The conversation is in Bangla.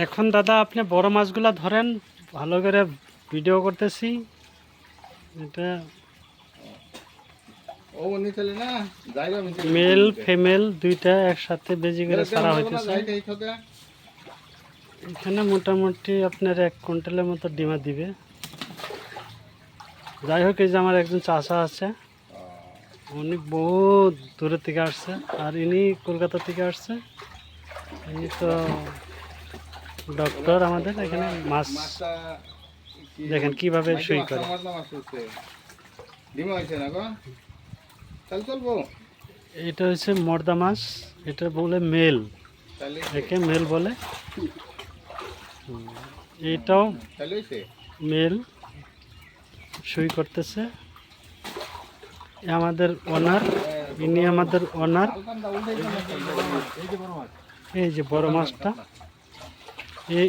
এখন দাদা আপনি বড় মাছগুলা ধরেন, ভালো করে ভিডিও করতেছি। এটা ও নি চলে না যাইবা মিছে মেল ফিমেল দুইটা একসাথে বেজি করে ছাড়া হইতেছে। এখানে মোটামুটি আপনার 1 কুইন্টালের মতো ডিমা দিবে। যাই হোক, এই যে আমার একজন চাচা আছে, উনি বহুত দূরের থেকে আসছে, আর ইনি কলকাতা থেকে আসছে। ইনি তো ডক্টর আমাদের এখানে। মাছ দেখেন কিভাবে সই করে। ডিমা হইছে না গো চল চলবো এটা হচ্ছে মর্দা মাছ, এটা বলে মেল, তাহলে একে মেল বলে। এইটাও তাহলে হইছে মেল, সই করতেছে। এ আমাদের ওনার, ইনি আমাদের ওনার। এই যে বড় মাছ এই যে বড় মাছটা, এই